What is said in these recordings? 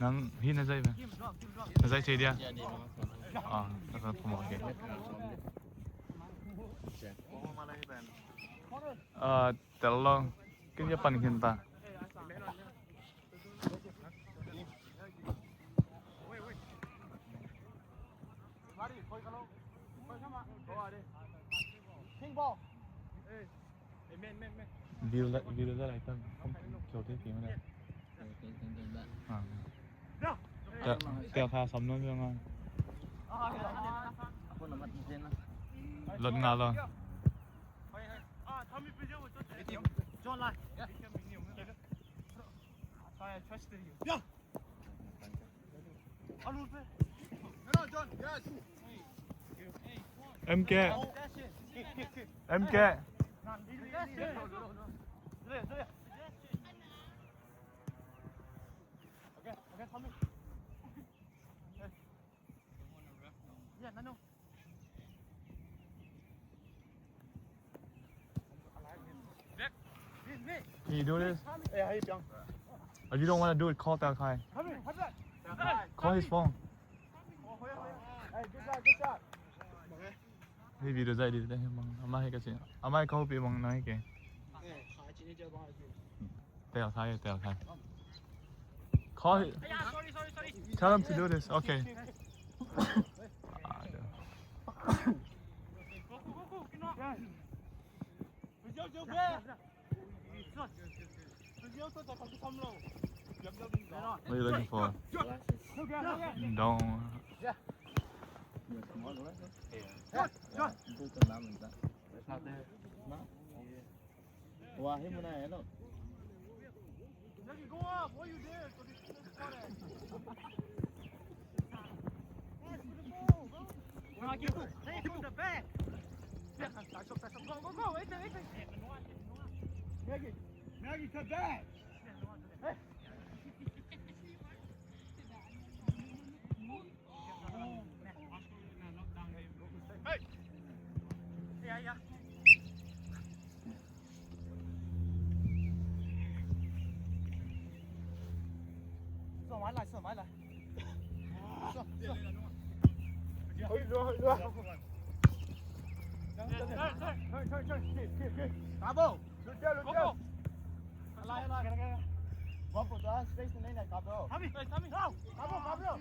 난 희나 자이면. 나 자이 제디야. 아, 그래서 고마워게. 달러 그냥 pan kinta. View ra lại tao không kiểu thế kiểu này. Tèo tha sắm nó ngon. Lật ngà rồi. John lại. Yeah. John, yes. Em kìa. Em kìa. Okay, come in. Yeah, no. Can you do this? Yeah, hey, Pyong. If you don't want to do it, call Tao Khai. Come in, Call his phone. Hey, good shot. Hey, video dạy đi đây mà hay cái gì? Mà câu bị bằng nói kìa. Tao Khai. Call him. Tell him to do this. Okay. What are you looking for? Don't. Wah, ini mana ya, no? Go up. What you there? Hey, from the back. Go. Wait. Maggie, come back. Hey. Yeah. Sợ máy lại. Hơi đưa. Chơi. Cabo. Lùi chơi. Lại. Bóng của ta space này này Cabo. Tommy. Cabo.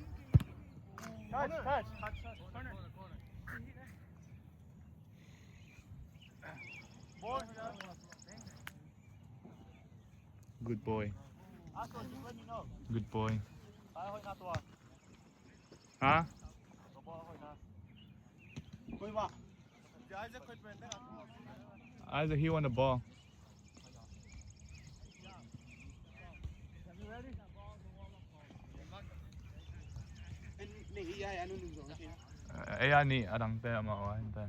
Touch. Good boy. Good boy. Hả? Isaac, he won the ball. Ai ni adang te ma wa te.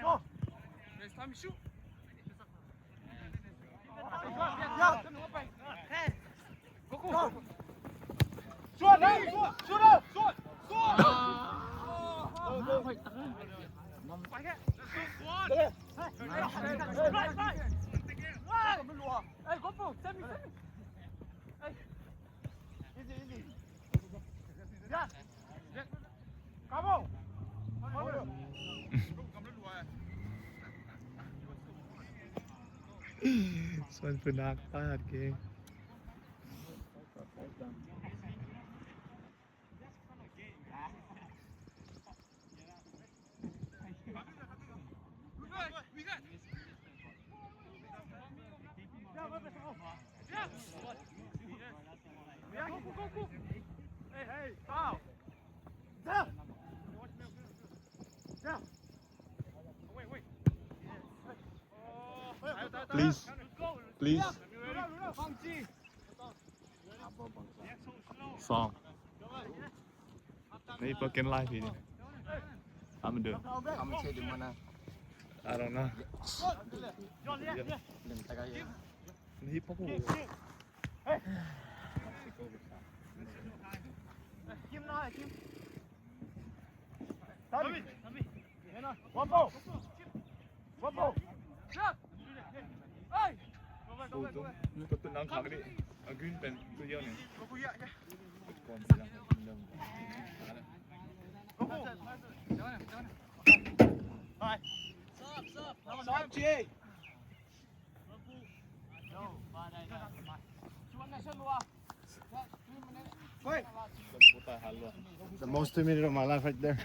Go. Next time shoot. Yeah. Hey. Go. Shoot. Hey, go for. Send me. Hey. Easy. Yeah. Cabo. Son penak pad ke. We got. Yeah, go. Hey, foul. Down. Wait. Please. Song. Ni pakai live ini. I'm do. Kamu cek di mana? I don't know. Minta kaya. Ni pakai. Hey. Kim. Tommy. One ball. Shot. Hey. ตัวตุ่นน้ำขาวก็ดิเอาขึ้นเป็นตัวเดียวเนี่ยก่อนไปแล้วเริ่ม Stop, G. ตายหันเลย The most 2 minutes of my life right there.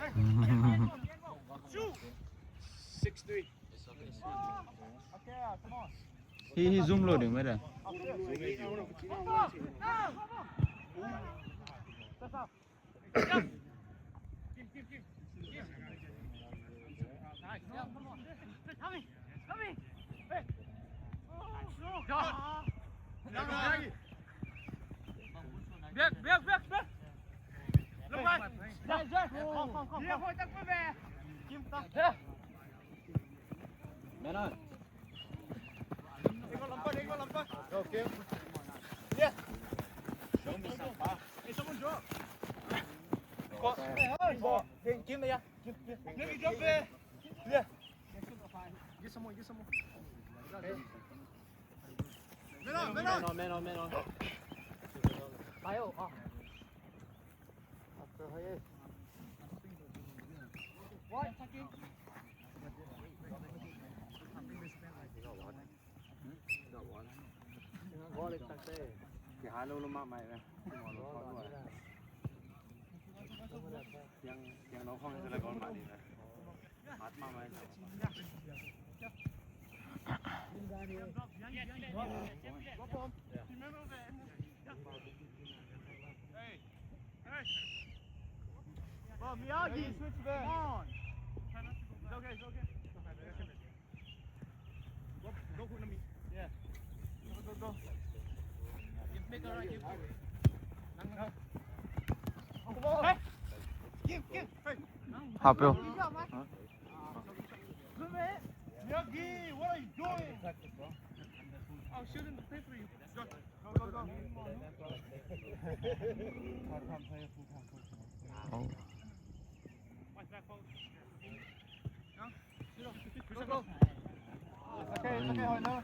6-3 He zoom loading where? Okay. Give me, give. Let me jump in. Yeah. Get some more. Man on. Ayo. After her. What? Halo lumak maiนะยังน้องห้องจะละก่อนมาดีนะพัดมาไหมMiyagi, switch back. Come on. It's okay. Go, Kunami. Yeah. Go. Make a right. Hey. Give. Hey. Hapyo. Miyagi, what are you doing? I'll shoot him to pay for you. Go. Oh. Go. Okay, Hoino.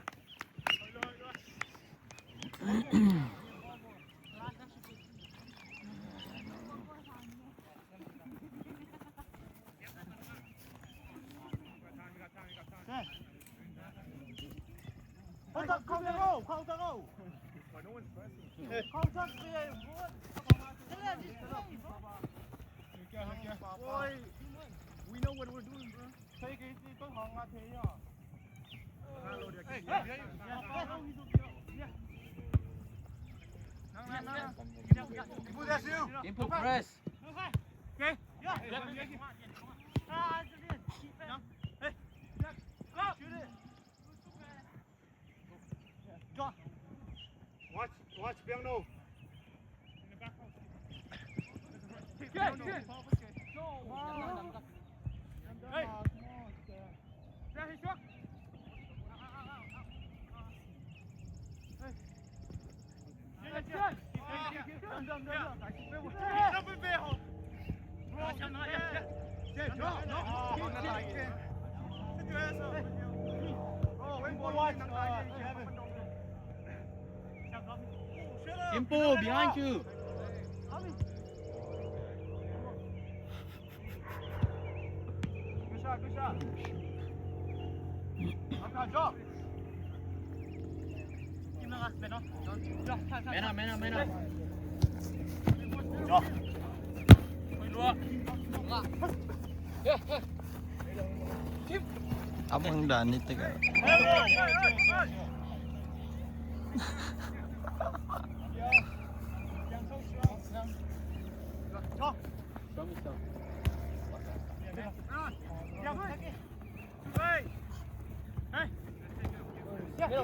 Contact go. Contact Boy, we know what we're doing, bro. Take it easy, don't hang out here. Input press. Okay. Yeah. Watch, Biangno. Good. Hey. Ra hết trước. Tempo behind you. Good shot. Okay, drop. Man up. Drop. Abang dah ni tegak.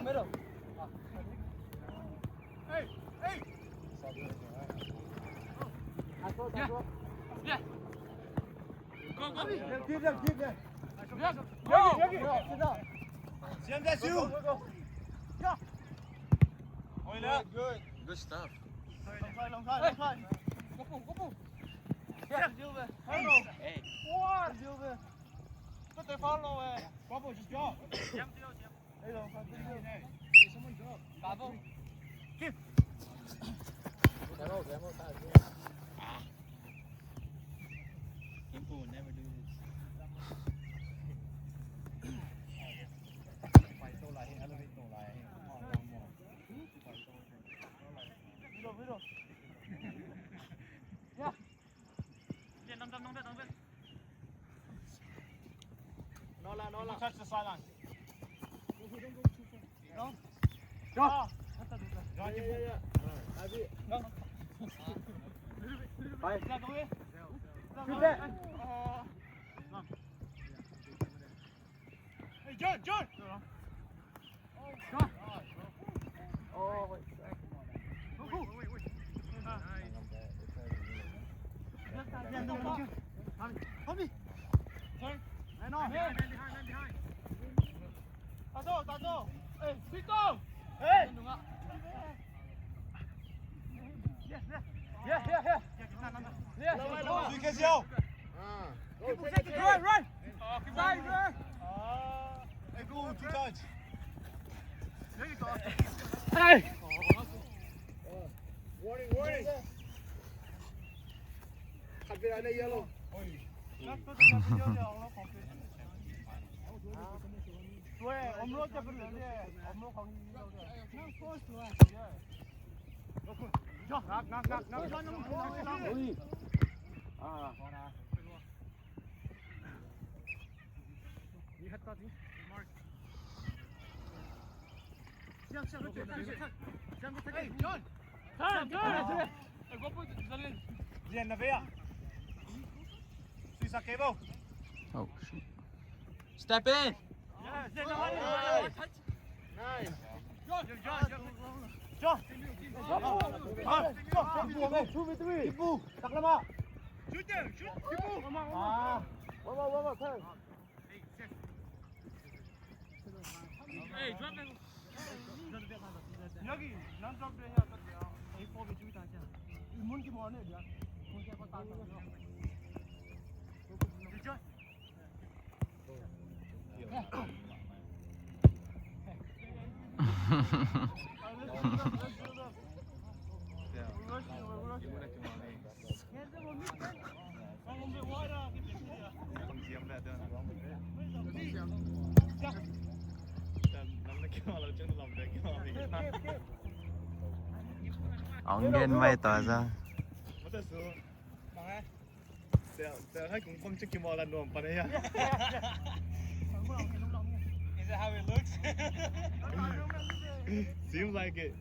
Middle. Hey. Yeah. Go. Give them. Go. Jim, that's you. Go. Yeah. Good stuff. Long time. Go. Yeah, Silva. Hello. Hey. What? Silva. Put the follow. Bubble, just drop. Hey, long time. Bravo. Impu never do this. ไปโตไหลอะไรโตไหลวิโด Yeah, nom. Nola touch the sideline no Oh, Bye. yeah, go away. Shoot that. Hey, John. Oh, wait. Man on. 따줘. Hey, Vito. Hey. Đúng ạ. Yeah. Yeah. Lucasio. Run. Oh, keep going. Hey, go two touch. There you go. Hey. Warning. Cut it under yellow. 왜 엄로 잡으면 안 돼. 엄로 거기 그냥 포스 좋아. nak. 아. 니 했다지? 시작. Hey, John. John. Hey, go put the lid. Bien, Navea. Suiza cable. Oh shit. Step in. Nice. John. Ibu, tak lama. Shoot there. Come on. Ah. One, turn. Hey, drop that. 여기 남쪽 대야 같아요. A4비 주의다 하자. 문기 뭐 하네, 야. 문기 한번 따서. 그죠? Ông ghen mày tỏ ra. Sẽให้ผมจะกินมอลันนวมปะเนี่ย Is that how it looks? Seems like it.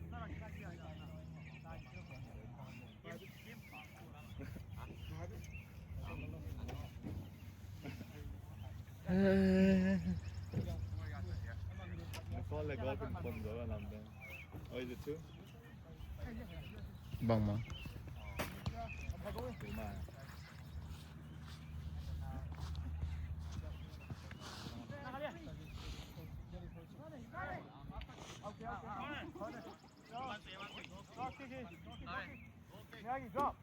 Có là cóเป็นคนก็làmได้ Oh, is it two? Bông mà. Đúng mà. 여기 go.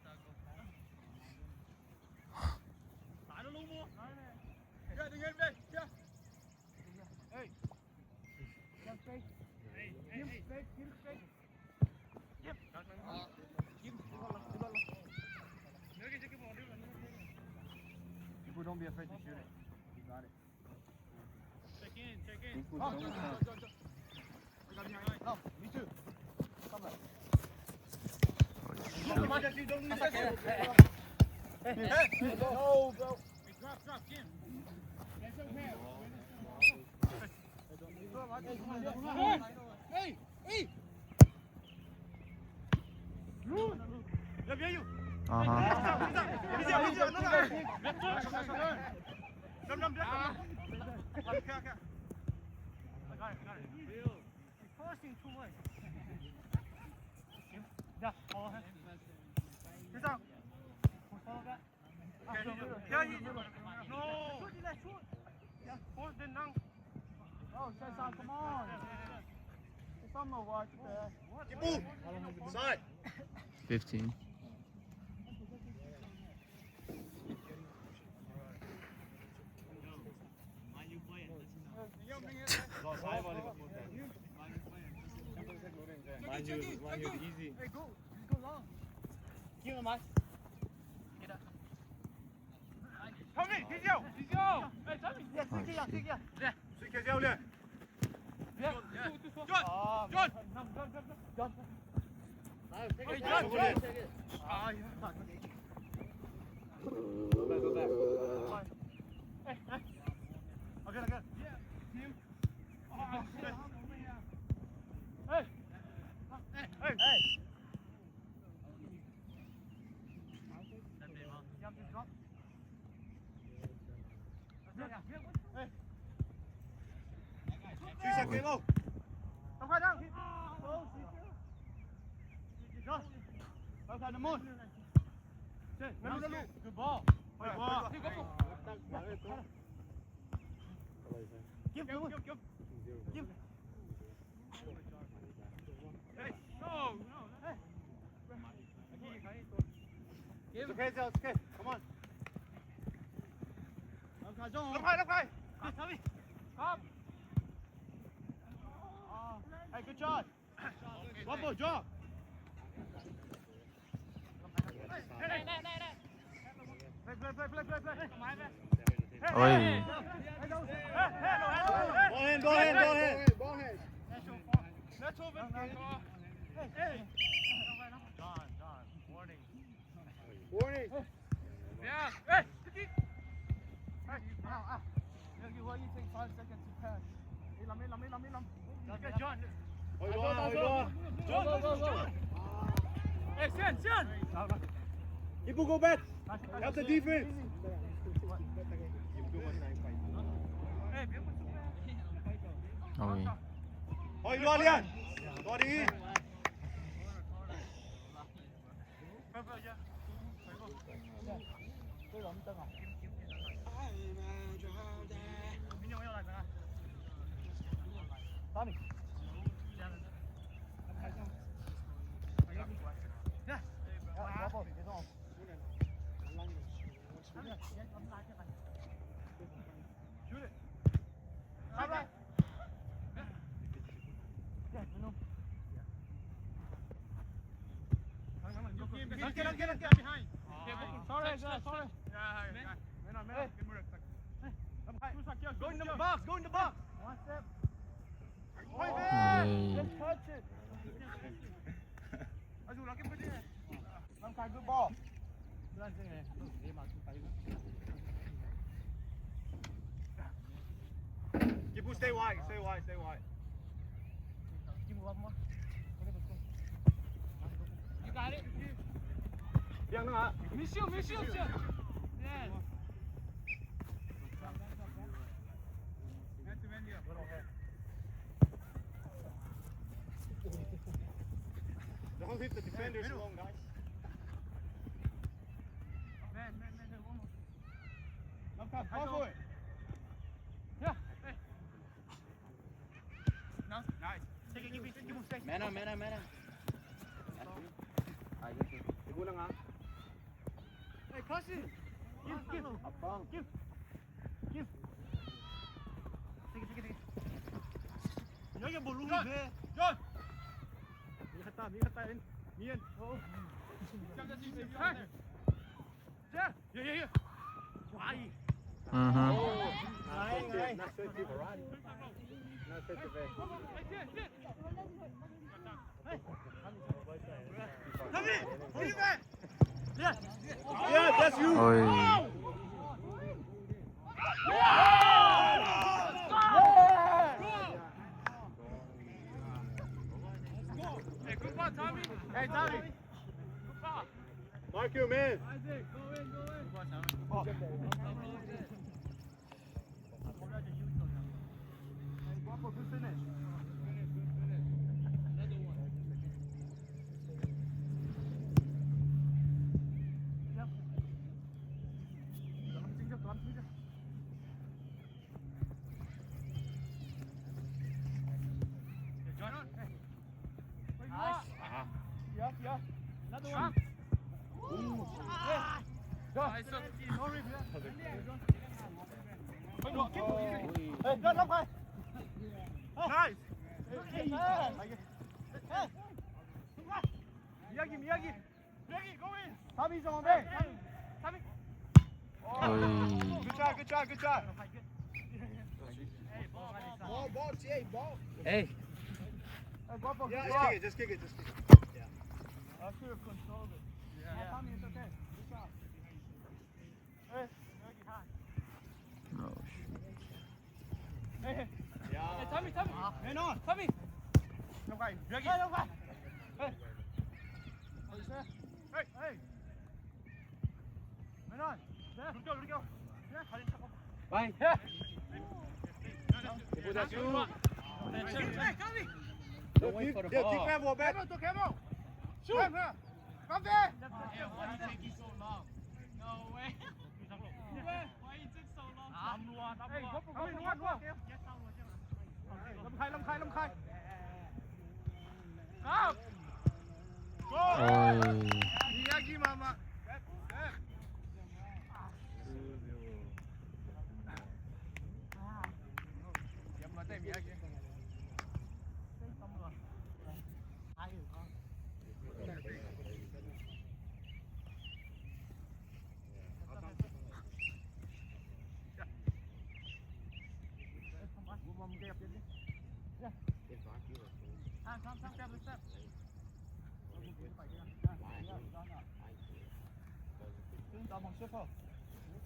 Hey. Jump straight. Keep straight. Yep. People don't be afraid to shoot it. You got it. Check in. Oh, me too. Come back. Don't lose that. Hey, no, bro. Drop, Kim. Hey. 야, 미아유. Uh-huh. 이제 남. Forcing too much. 야, 해. 대장. No. Yeah, force the nang. Oh, Shaisan, come on. Some no watch there. Kibu, side. 15. One you easy. Hey, go long. Give him a Get up. Tommy, he's yo. Hey, Tommy. Yes, Oh, take shit. it. Yeah. 是开教练。 Yeah. John. John. Take it. John. Take it. Go back. Hey. Okay. Yeah. Him. Hey. Hey. Hey. 去下给喽。快上。John. Okay, the moon. Good ball. Good ball. Give. Hey. No. Hey. It's okay, it's okay. Come on. Okay, John. 快。 Tommy. Come. Hey, good job. One more job. Play. โอ้ย Go ahead. Let's move it. Hey. John. Warning. Yeah. Hey. Hey. Well, you take 5 seconds to pass. Okay, John. John. Hey, Sian. Ibu go back. Help the defense. Hey, โอ้ย Ôi, loa liền. Loa đi. Tommy. Shoot it. Right. Get behind. Sorry. Go in the box. One step. โอ้ย Just touch it. Good ball. Ibu stay wide. Give me one more. You got it? Yang nữa hả? Michelle. Yes. Don't hit the defenders alone, guys. Go for it. Yeah. No. Nice. Take it, give me stay. Mana. Ibu lang ha. Hey, caution. Give. Abang. Give. Take it. 여기 뭐 룸이 돼? John. 미갔다. 미연. Yeah. Why? อือฮึ Not fit to variety. Not fit to veg. Tommy, put it back. Yeah. Yeah, that's you. โอ้ย Hey, good ball, Tommy. Hey, Tommy. Good ball. Mark you, man. Isaac, go in. Good finish. Yeah. Another one. Nice. Hey, good, look, nice. Hey. Miyagi, go in. Tommy's on back. Tommy. โอ้ย Good try. Ball, Jay, ball. Hey. Hey, go for Just kick it. I should have controlled it. Yeah. Tommy, it's okay. Good shot. Hey, Miyagi, high. โอ้ Hey. Hey, Tommy. Man on. Tommy. No guy. Miyagi. Hey, no guy. Hey. What you say? Hey. Man on. There. Let go. Yeah. Bye. Yeah. Put that shoe. Hey, Tommy. Don't wait for the Kick ball. Campbell back. Camel. Shoot. Come there. Why you taking so long? No way. Why you took so long? Hey, go. Lâm khai. Up. โอ้ย Miyagi, mama. Miyagi.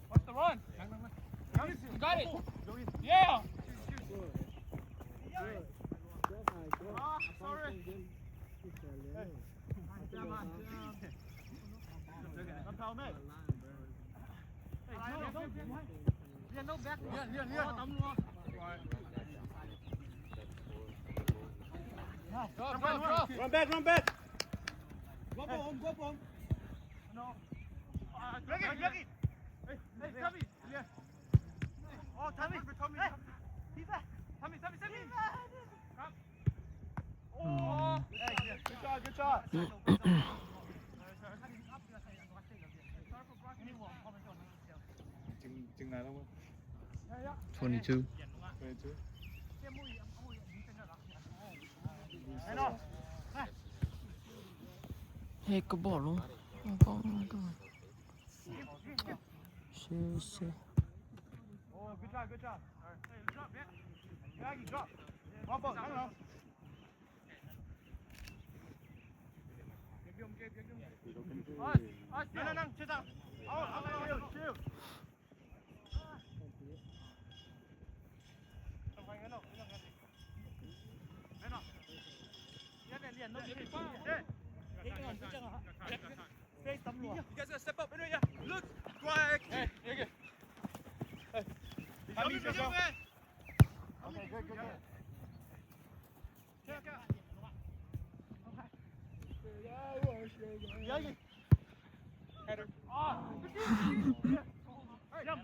What's the run? You got it. Yeah. Sorry. No back. Yeah. Run back. Go home. No. Miyagi. Hey, Tommy. Yeah. Oh, Tommy. Hey. He's back. Tommy. Come. Oh. Hey, good shot. จึงไหนแล้ววะ 22 22 Man on. เฮ้ยก็บอกลงก็เช่ Oh, good job. All right. Hey, drop, man. Miyagi, drop. One ball. Hang on. No. Sit down. Chill. You guys gotta step up. Anyway, yeah. Look. Quick. Hey, good. Tommy, yourself. Okay, good. Miyagi. Header. Jump.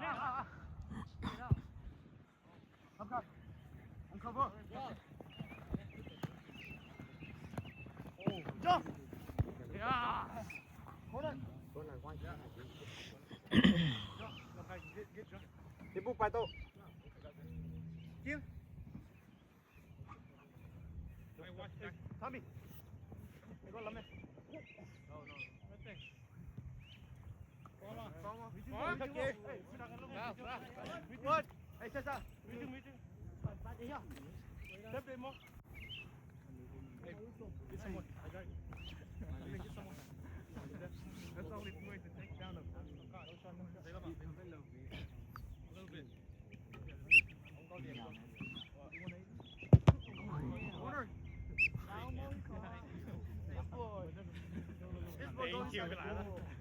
Uncover. Jump. Yeah. Hold on. Get jump. ที่ปุ๊บไปโต๊ะ Tommy. Go, Lamme. No. What? Hey, Cesar. Meeting. Step in more. Hey, get someone. I got you. Get someone. That's the only way to take down a car. A little bit. Order.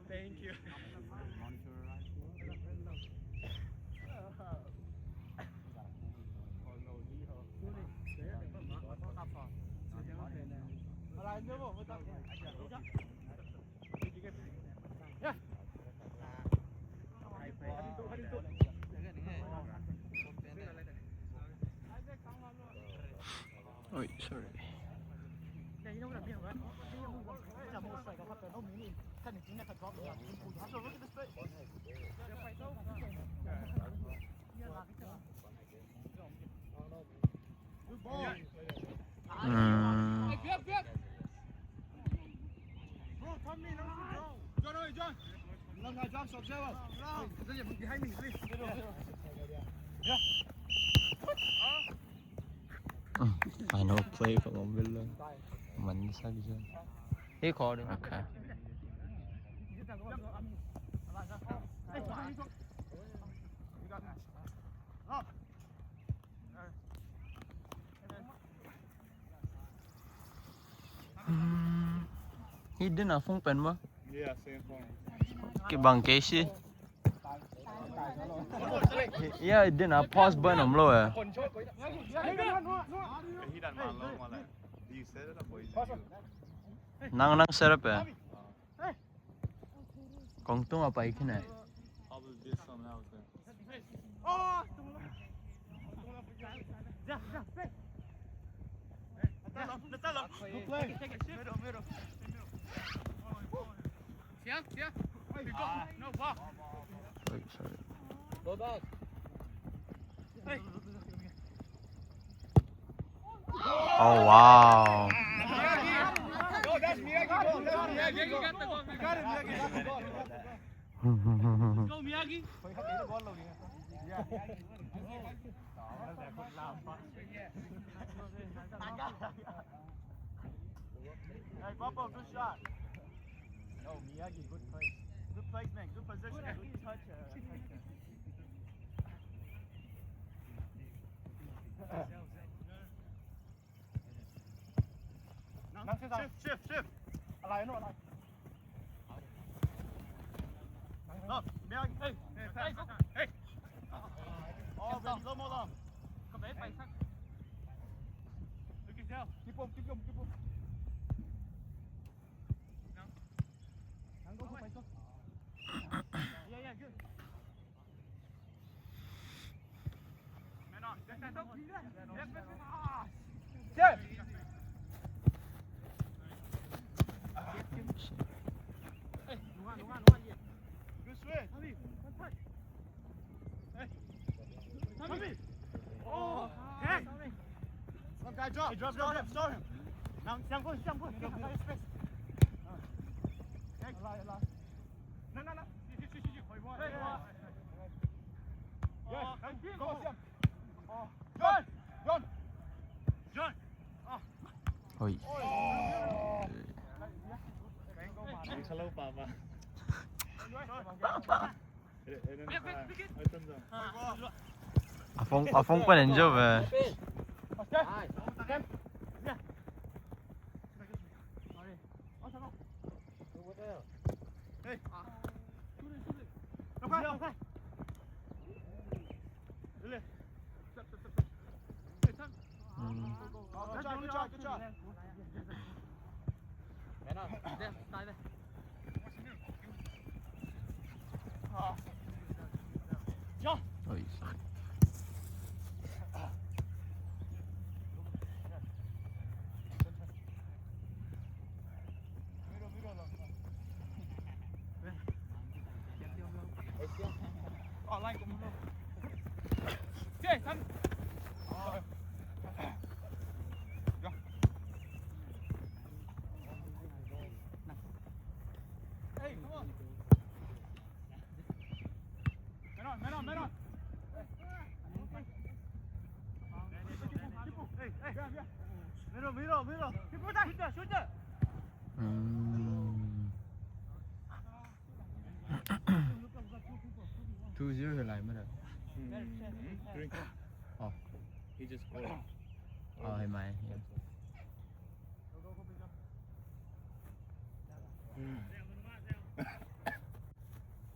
Thank you. Yeah. Oi, sorry. Final play for Villa. Man section. He called it. Okay. He didn't phone pen ma. Yeah, same phone. Cái bằng cái gì? Yeah, it didn't pause button am lo à. He done my low my like. Do you set it up or you just do it? Nang nang set up à. Còn tung apa cái này? Probably did something else then. Good play. No ball. Wait, sorry. Go back. Oh wow. Go, that's Miyagi goal. That's Miyagi goal. got the goal. You got it, Miyagi. Got the goal. Go Miyagi. Hey, Bumpo, good shot. Oh, Miyagi, good place. Good placement, good position, good touch. Shift. อะไรโน่นอะไร No, Miyagi. Hey. Oh, very slow mo lang. ก็ไปสัก Keep him. Yeah, good. Man on. Yes. Good switch. Hey. Oh. Hey. One guy drop. Hey, drop. Start him. Now, jump. Space. Okay. No. Hey. Yes. Go, Siam. John. Ôi. Đi hello Papa. À phong quen đến chưa về. Good job. Ôi. Line của mình luôn. Okay, thắng. Hey, come on. Man on. Hey. Middle. Shoot that. 2-0 lại mới được. Drink. Oh. He just scored. Hey mày.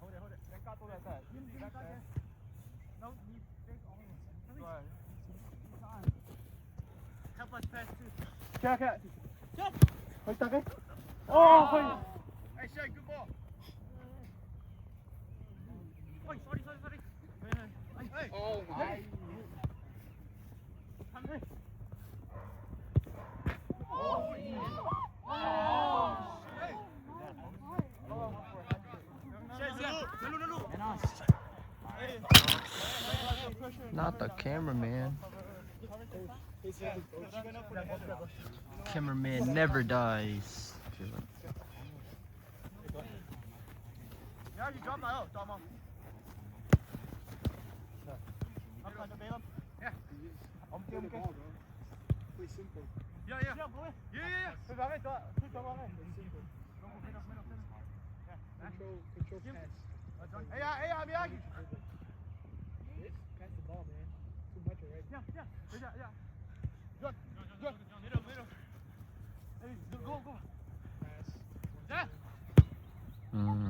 Hold it. Back out to that side. Back out there. No, you take all of it. Right. Help us pass too. Check it. Hơi tắc ấy. Oh, hơi. Hey, Shay, good ball. Ôi, sorry. Hey. Oh my. Come here. Oh. Hey. Not the cameraman. Cameraman never dies. Miyagi, drop now. Drop on. Up on the bottom. Yeah. Okay. Pretty simple. Yeah. Cứ vào đây, cứ vào đây. Control pass. Hey, Miyagi. Pass the ball, man. Too much already. Yeah. Good. Middle. Hey, go. Pass. Yeah. อืม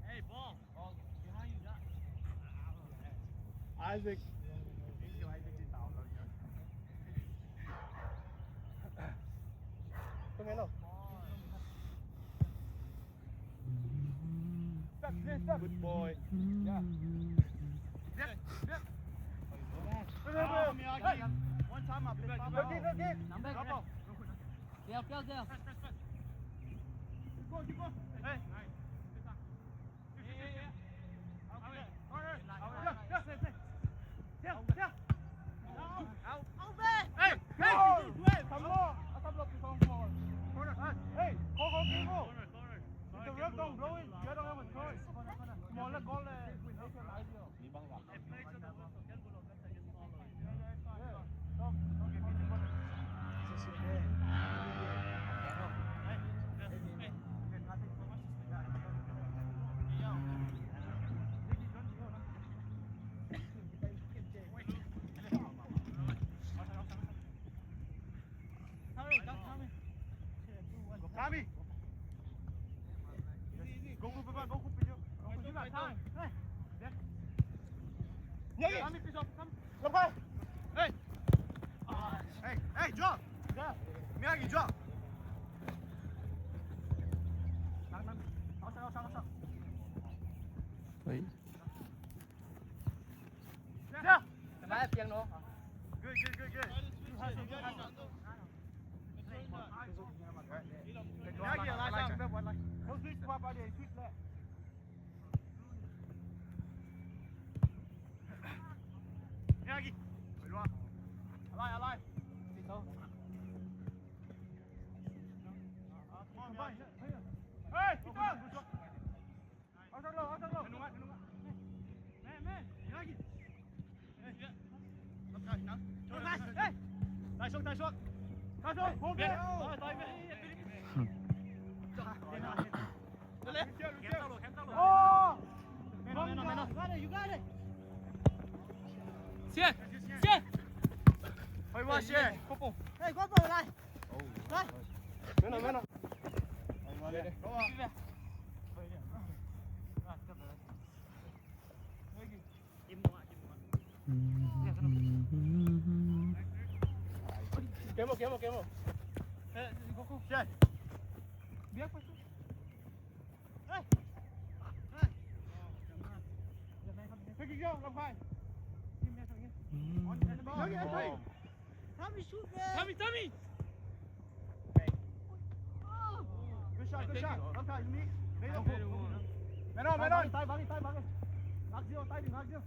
Hey, ball. Behind you, Jack. Isaac. Come here, look. Step. Good boy. Yeah. Oh, Miyagi. One time up. Look it. Nắm back. Drop off. Đeo. Keep go. Hey. Don't blow it. You don't have a choice. Come on, let go. Tommy. Go video. Hey. Tommy, please up. Come. Hey. Hey, drop. Yeah. Miyagi, drop. Outside. เฮ้ย Yeah. Cái tiếng nó. Good. Miyagi, last. Don't switch swap out there. Switch left. Miyagi. Alive. Hey, keep going. Out low. Man. Miyagi. Hey. Tay xuống. Hold it. Oh! You got it. Xiên. Hơi qua xe. Hey, có ball lại. Menos. Quemo. Xe. Biết phải. Hey. Hey, keep going. Làm phải. Tommy shoot, man. Tommy. Good shot. Okay, you meet. Men on. Tay bắn đi. Nát riêu, tay đừng nát riêu.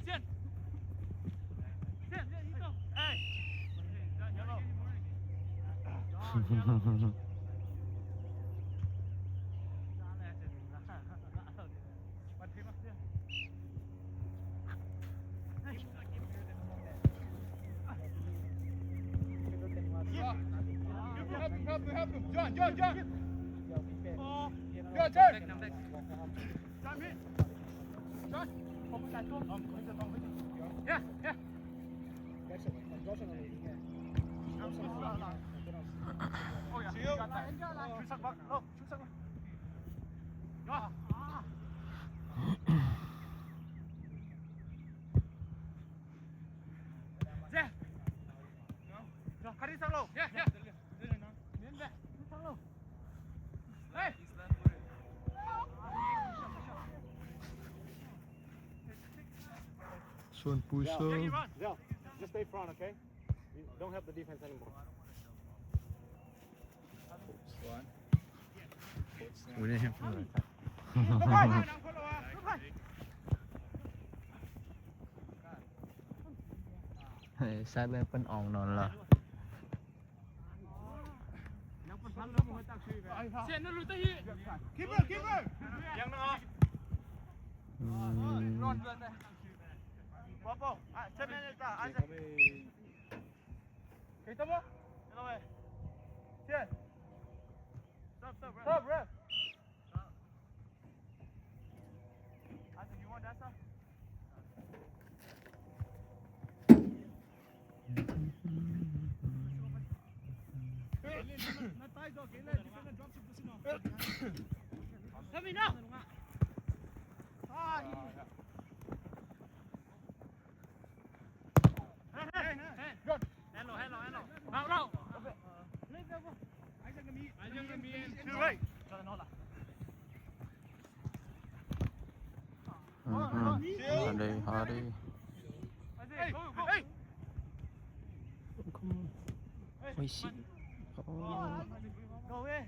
Xiên. Hey. Help him. John. Your turn. John, hit. John. Yeah. Oh, yeah. Shoot sắc bắn. Go. Yeah. Rồi, cắt đi sang lầu. Yeah. Miễn về, sang lầu. Hey. Son puso. Zell, just stay front, okay? You don't help the defense anymore. One. อุ้ยได้ครับ เฮ้ยใส่แบบเป็นอ่องนอนเหรอ Sen nu lutar hit. Keeper, keeper. Yang nak. Run där. Wapo. 10 minutes dah. Isaac. Kita mo? Hello, eh. Here. Stop, ref. Stop, ref. Isaac, you want that stuff? Come in now. Hello. Out. Isaac kami. To right. Hari. Hey, hey. Come on. Oishi. Oh. Go away.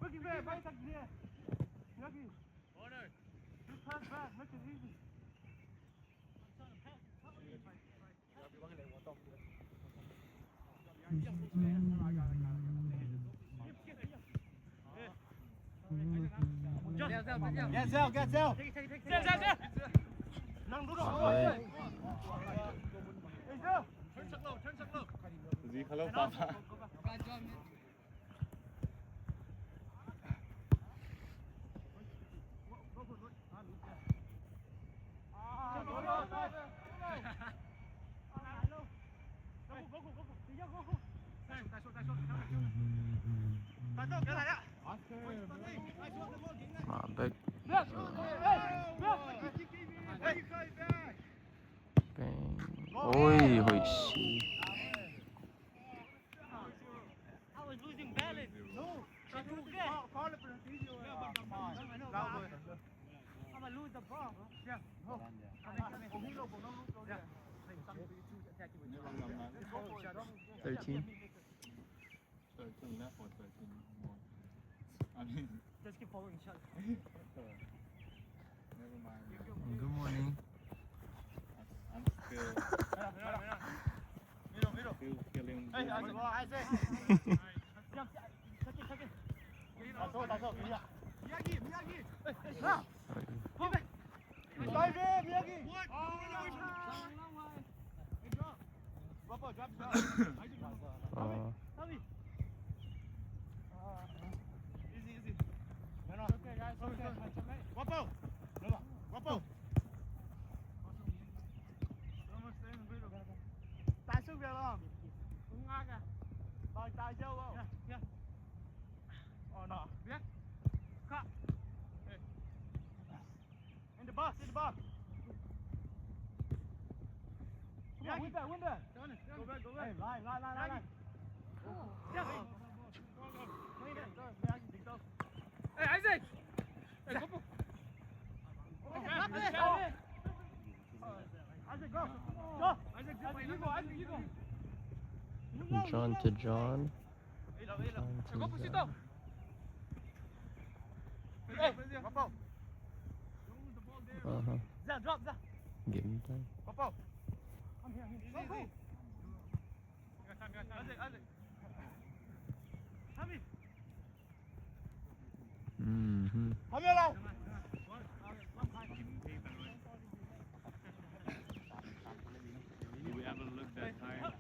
Look at there, right there. Lucky. Order. Just pass back, make it easy. Get Zell. Zell. Nang dulu. Hey. Hey, Zell. Turn low. Ji kalau papa. Mabek. Bang. Oi, hoishi. I was losing balance. No. Call it for the video. I'm gonna lose the ball. Yeah. Oh. 13. 13 left or 13 more. I mean, Just keep following each other. never mind. Good morning. I'm still feeling. Hey, Isaac. Jump. Check it. 다소. Miyagi. Oi. Miyagi. Wapo, drop. Easy. Okay, guys. Okay. Wapo. Tại sức việc không? Cũng ngon à. Bằng tài châu không? Yeah. Oh no. Biết. Cut. In the box. Come on, win that. Go back. Hey, line. Yeah. Miyagi, dig those. Hey, Isaac. Hey, go. Isaac, go. Isaac, you go. John to John. Go, Pusito. Hey, Wapo. Zell, drop, Zell. Game time. Wapo. I'm here. Easy. Isaac. Tommy. Mm-hmm. Come here now. Do we ever look that tired?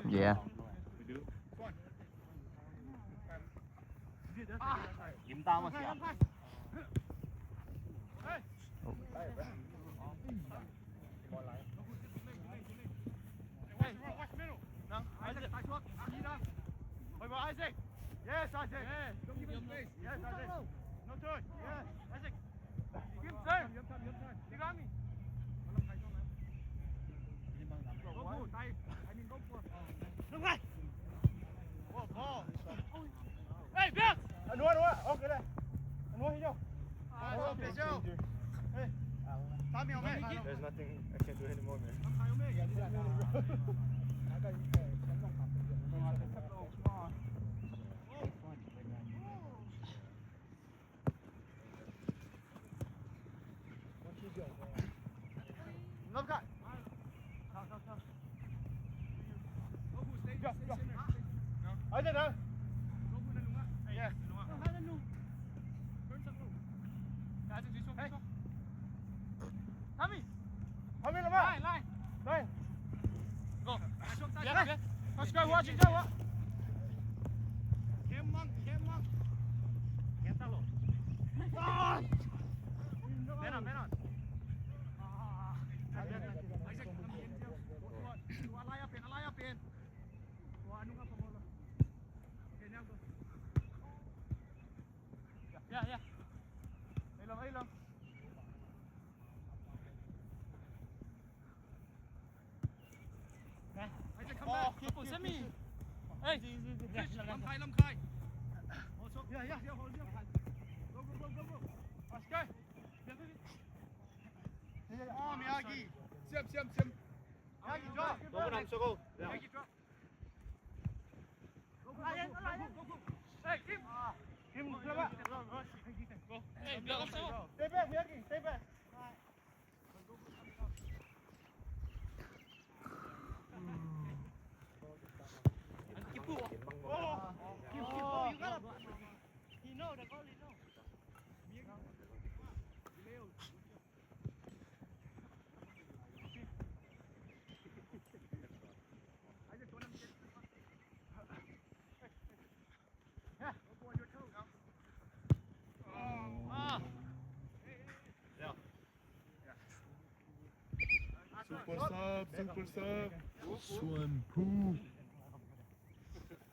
Yeah. We do. Kiếm tao mà xỉa. Isaac. Wait, Isaac. Yes, Isaac. Don't give him space. Yes, Isaac. No turn. Yes, Isaac. Give him turn. You got me. Go for it. Go for it. Look right. Whoa, ball. Hey, Bill. Anh ok đây. Anh nuôi vô. Hey. Tommy, okay. There's nothing I can do anymore, man. Oh, Miyagi. Siap. Miyagi, drop. Go, go. Yeah. Miyagi, drop. Hey, Kim. Kim, belakang. belakang sama. Stay back, Miyagi. Stay back. Oh, you got he know the goal, he know. Super sub. Swim pool.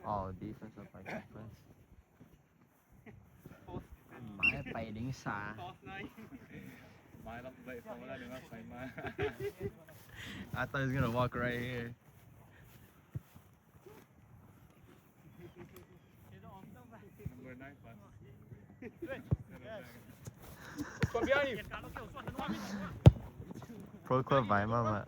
Oh, defensive by defense. ไม้ไปลิงสา ไม้รับไปทำอะไรเดี๋ยวนะใส่มา I thought he was gonna walk right here. Number 9 pass. From behind you. Pro Club ไว้มากมา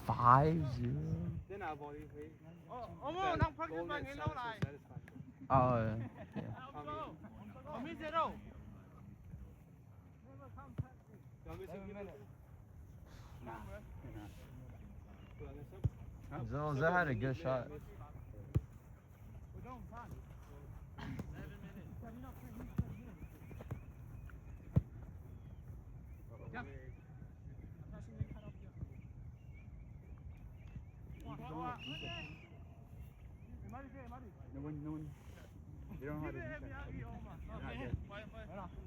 5-0. Then our body weight. 어머, 난 파키스탄 일나오나이. Oh, yeah. 어미 제로. Zone had a good shot. No one. They don't have it.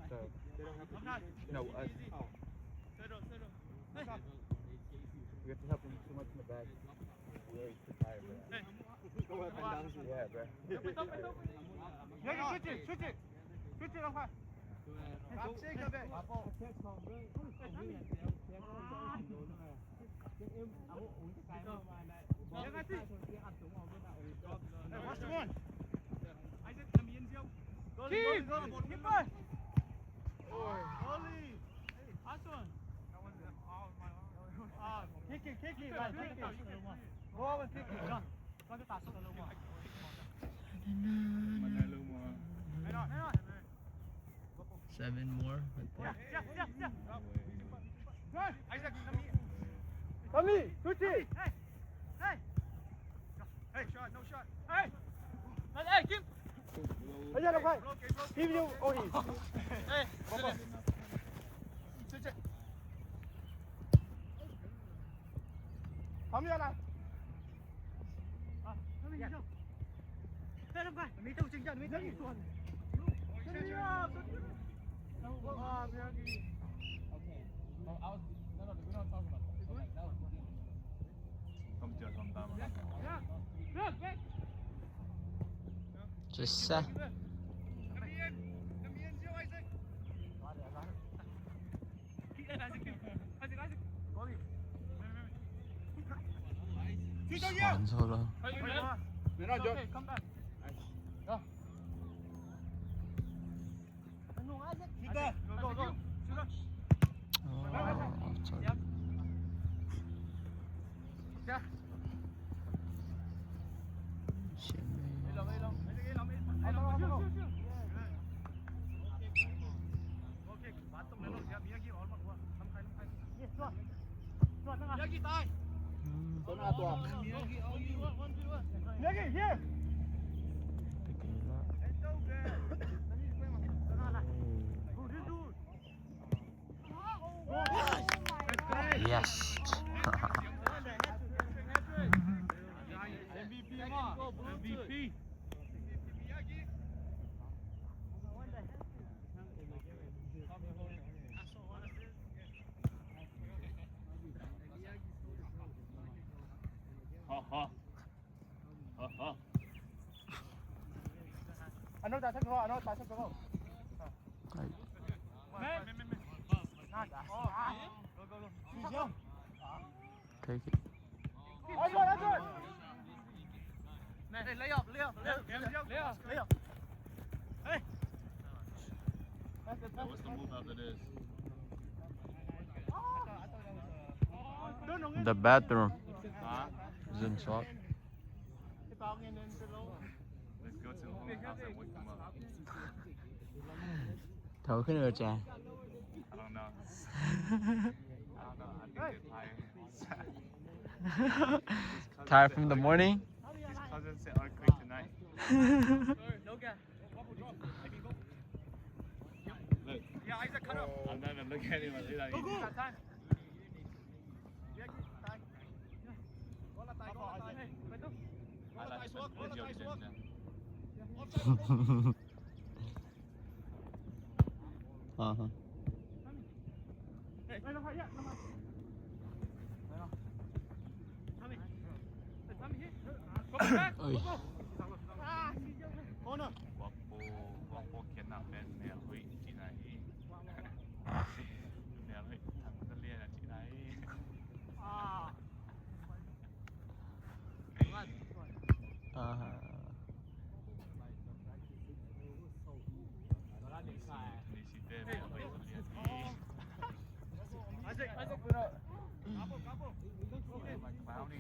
So they don't have to. No, us. We have to help them too much in the back. We're too tired, bro. Go up and down. Yeah, bro. 여기 슈팅 랑파. 같이 가be. What's the one? Keep! Keep on! Ollie! Aswan! Kick it! Go over and kick it! มันได้ลูกมา 7 more. Good! Isaac, Tommy! Shooting! Hey, shot, no shot! Hey! Hey, Kim! Ayan lang kay. Give you Ohi. Hey, baba. Sit. Kami ala. Kami đi. Thế đâu phải, mấy tàu chừng chân mấy tàu tuần. Không chờ không tao mà. Just set. Swan solo. Okay, come back. Go. Go. Oh, sorry. Yeah. Shit, man. 여기 따이. Don't have to walk. 여기 here. Yes. MVP. Ano ta sako? Go. Right. Go. Take it. Lay up. Hey. What's the move after this? The bathroom Huh? is in swap. Let's go to the house and wake them up. เท่าขึ้นเลยจ้ะ I don't know. I think they're tired. Tired from the morning? His cousin said earthquake tonight. Look. Yeah, Isaac, cut up. I'm not even looking at him. He's like, I like the video again. Uh-huh. Ôi. Quốc phố kiến nạp bên mẹ hủy chị này. Mẹ hủy thằng tất liên là chị này. Uh-huh. Đi chị tên mẹ hủy tất liên đi. Isaac, Báo đi.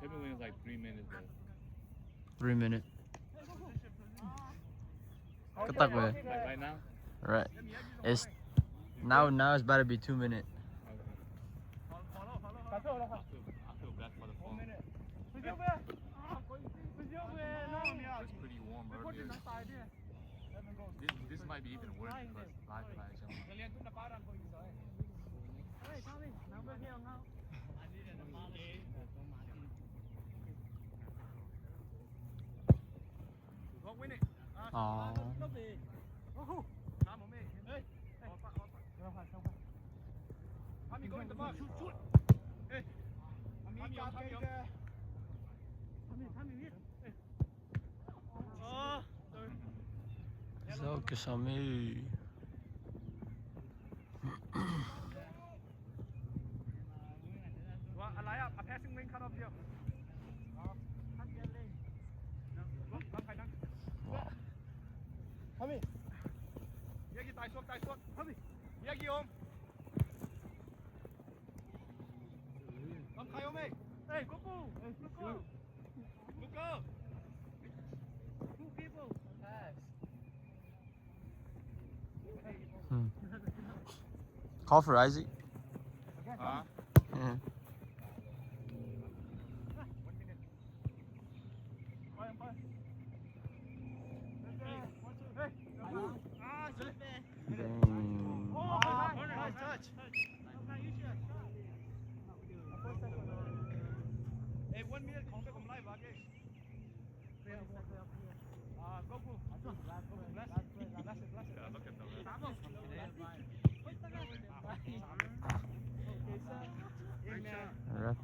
Typically it's like 3 minutes though. 3 minutes. Cái tắc về. Like right now? Right. It's now it's about to be 2 minutes. I feel bad for the phone. It's pretty warm earlier. This might be even worse because live flash. Oh. Go in the box. Shoot. Hey. So Kasami. A passing lane cut off here. Wow. Hami. Yagi tai suak. Hami. Yagi om. Om khai om. Hey, go. Look go. 2 people. Call for Isaac. Huh? Yeah. Hey, 1 minute ของไปผมไล่บาเก้go. Yeah, look at the Ref